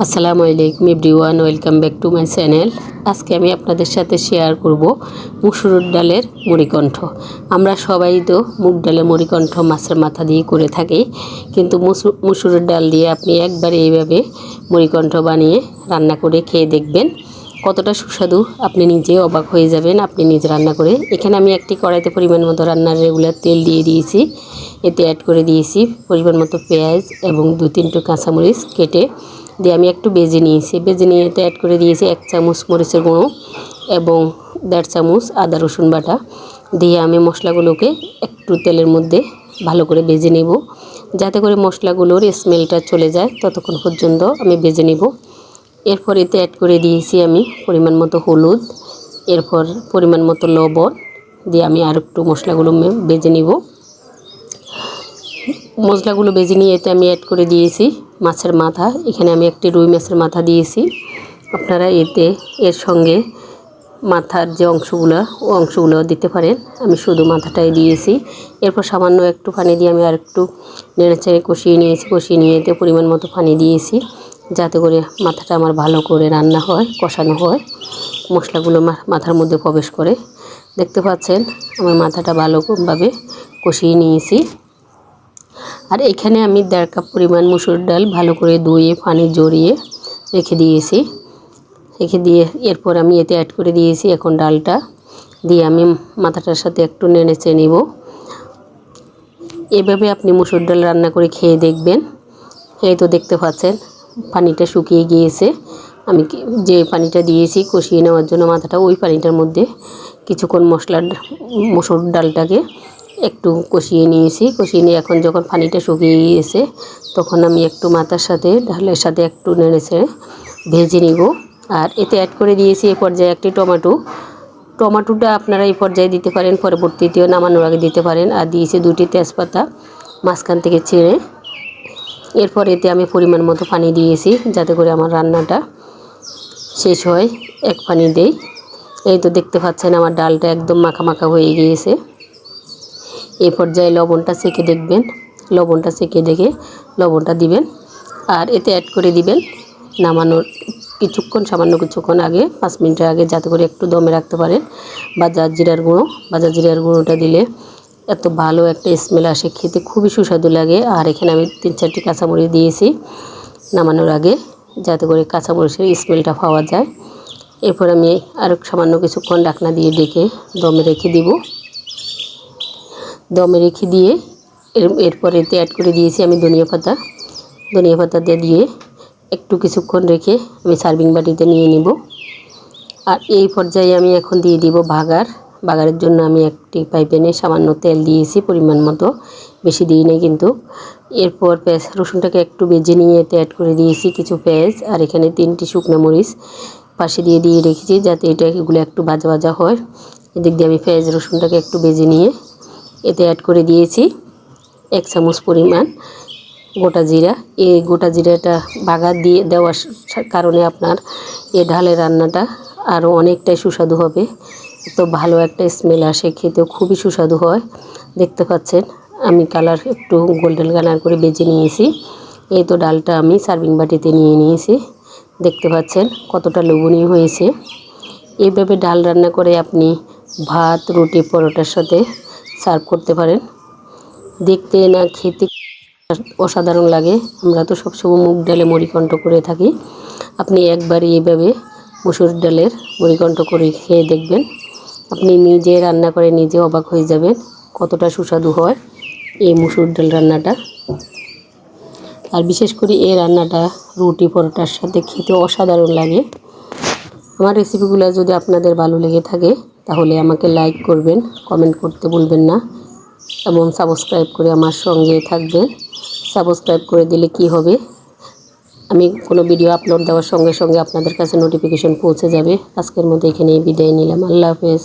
আসসালামু আলাইকুম everyone, welcome back to my channel. আজকে আমি আপনাদের সাথে শেয়ার করব মুসুর ডালের মুড়িকণ্ঠ। আমরা সবাই তো মুগ ডালের মুড়িকণ্ঠ মাছের মাথা দিয়ে করে থাকি, কিন্তু মুসুরের ডাল দিয়ে আপনি একবার এইভাবে মুড়িকণ্ঠ বানিয়ে রান্না করে খেয়ে দেখবেন, কতটা সুস্বাদু আপনি নিজেও অবাক হয়ে যাবেন। আপনি নিজে রান্না করে, এখানে আমি একটি কড়াইতে পরিমাণ মতো রান্নার রেগুলার তেল দিয়ে দিয়েছি। এতে অ্যাড করে দিয়েছি পরিমাণ মতো পেঁয়াজ এবং 2-3টা কাঁচামরিচ কেটে দিয়ে আমি একটু বেজে নিয়েছি। বেজে নিয়ে এতে অ্যাড করে দিয়েছি 1 চামচ মরিচের গুঁড়ো এবং 1.5 চামচ আদা রসুন বাটা দিয়ে আমি মশলাগুলোকে একটু তেলের মধ্যে ভালো করে ভেজে নেব, যাতে করে মশলাগুলোর স্মেলটা চলে যায়। ততক্ষণ পর্যন্ত আমি ভেজে নেব। এরপর এতে অ্যাড করে দিয়েছি আমি পরিমাণ মতো হলুদ, এরপর পরিমাণ মতো লবণ দিয়ে আমি আর একটু মশলাগুলো ভেজে নেব। মশলাগুলো ভেজে নিয়ে এতে আমি অ্যাড করে দিয়েছি মাছের মাথা। এখানে আমি একটি রুই মাছের মাথা দিয়েছি। আপনারা এর সঙ্গে মাথার যে অংশগুলো দিতে পারেন, আমি শুধু মাথাটাই দিয়েছি। এরপর সামান্য একটু পানি দিয়ে আমি আর একটু নেড়েচেড়ে কষিয়ে নিয়েছি। কষিয়ে নিয়ে এতে পরিমাণ মতো পানি দিয়েছি, যাতে করে মাথাটা আমার ভালো করে রান্না হয়, কষানো হয়, মশলাগুলো মাথার মধ্যে প্রবেশ করে। দেখতে পাচ্ছেন আমার মাথাটা ভালোভাবে কষিয়ে নিয়েছি। আর এখানে আমি 1.5 কাপ পরিমাণ মুসুর ডাল ভালো করে ধুয়ে পানি ঝরিয়ে রেখে দিয়েছি। এরপর আমি এতে অ্যাড করে দিয়েছি। এখন ডালটা দিয়ে আমি মাথাটার সাথে একটু নেড়েচে নেব। এভাবে আপনি মুসুর ডাল রান্না করে খেয়ে দেখবেন। এই তো দেখতে পাচ্ছেন পানিটা শুকিয়ে গিয়েছে। আমি যে পানিটা দিয়েছি কষিয়ে নেওয়ার জন্য মাথাটা, ওই পানিটার মধ্যে কিছুক্ষণ মুসুর ডালটাকে একটু কষিয়ে নিয়েছি। কষিয়ে নিয়ে এখন যখন পানিটা শুকিয়ে গিয়েছে, তখন আমি একটু মাথার সাথে ডালের সাথে একটু নেড়েচেড়ে ভেজে নিব। আর এতে অ্যাড করে দিয়েছি এই পর্যায়ে একটি টমেটোটা আপনারা এই পর্যায়ে দিতে পারেন, পরবর্তীতেও নামানোর আগে দিতে পারেন। আর দিয়েছি 2টি তেজপাতা মাঝখান থেকে ছিঁড়ে। এরপর এতে আমি পরিমাণ মতো পানি দিয়েছি, যাতে করে আমার রান্নাটা শেষ হয়। এক পানি দেই। এই তো দেখতে পাচ্ছেন আমার ডালটা একদম মাখা মাখা হয়ে গিয়েছে। এই পর্যায়ে লবণটা চেখে দেখবেন, লবণটা চেখে দেখে লবণটা দিবেন। আর এতে অ্যাড করে দিবেন নামানোর সামান্য কিছুক্ষণ আগে, 5 মিনিটের আগে, যাতে করে একটু দমে রাখতে পারেন। ভাজা জিরার গুঁড়োটা দিলে এত ভালো একটা স্মেল আসে, খেতে খুবই সুস্বাদু লাগে। আর এখানে আমি 3-4টি কাঁচামরিচ দিয়েছি নামানোর আগে, যাতে করে কাঁচামরিচের স্মেলটা পাওয়া যায়। এরপর আমি আর সামান্য কিছুক্ষণ ঢাকনা দিয়ে ঢেকে দমে রেখে দিব। দমে রেখে দিয়ে এরপর এতে অ্যাড করে দিয়েছি আমি ধনিয়া পাতা দিয়ে একটু কিছুক্ষণ রেখে আমি সার্ভিং বাটিতে নিয়ে নিব। আর এই পর্যায়ে আমি এখন দিয়ে দিব বাগারের জন্য আমি একটি প্যানে সামান্য তেল দিয়েছি পরিমাণ মতো, বেশি দিই নাই কিন্তু। এরপর রসুনটাকে একটু ভেজে নিয়ে এতে অ্যাড করে দিয়েছি কিছু পেঁয়াজ। আর এখানে 3টি শুকনো মরিচ পাশে দিয়ে রেখেছি, যাতে এগুলো একটু ভাজা ভাজা হয়। এদিক দিয়ে আমি পেঁয়াজ রসুনটাকে একটু ভেজে নিয়ে এতে অ্যাড করে দিয়েছি 1 চামচ পরিমাণ গোটা জিরা। এই গোটা জিরাটা বাগার দিয়ে দেওয়ার কারণে আপনার এই ডালের রান্নাটা আরও অনেকটাই সুস্বাদু হবে। তো ভালো একটা স্মেল আসে, খেতেও খুবই সুস্বাদু হয়। দেখতে পাচ্ছেন আমি কালার একটু গোল্ডেন কালার করে ভেজে নিয়েছি। এই তো ডালটা আমি সার্ভিং বাটিতে নিয়ে নিয়েছি। দেখতে পাচ্ছেন কতটা লোভনীয় হয়েছে। এইভাবে ডাল রান্না করে আপনি ভাত, রুটি, পরোটার সাথে সার্ভ করতে পারেন। দেখতে না খেতে অসাধারণ লাগে। আমরা তো সবসময় মুগ ডালে মুড়িকণ্ঠ করে থাকি। আপনি একবার এইভাবে মুসুর ডালের মুড়িকণ্ঠ করে খেয়ে দেখবেন, আপনি নিজে রান্না করে নিজে অবাক হয়ে যাবেন কতটা সুস্বাদু হয় এই মুসুর ডাল রান্নাটা। আর বিশেষ করে এই রান্নাটা রুটি পরোটার সাথে খেতে অসাধারণ লাগে। আমার রেসিপিগুলো যদি আপনাদের ভালো লেগে থাকে, তাহলে আমাকে লাইক করবেন, কমেন্ট করতে ভুলবেন না এবং সাবস্ক্রাইব করে আমার সঙ্গে থাকবেন। সাবস্ক্রাইব করে দিলে কি হবে, আমি কোনো ভিডিও আপলোড দেওয়ার সঙ্গে সঙ্গে আপনাদের কাছে নোটিফিকেশন পৌঁছে যাবে। আজকের মতো এখানেই বিদায় নিলাম। আল্লাহ হাফেজ।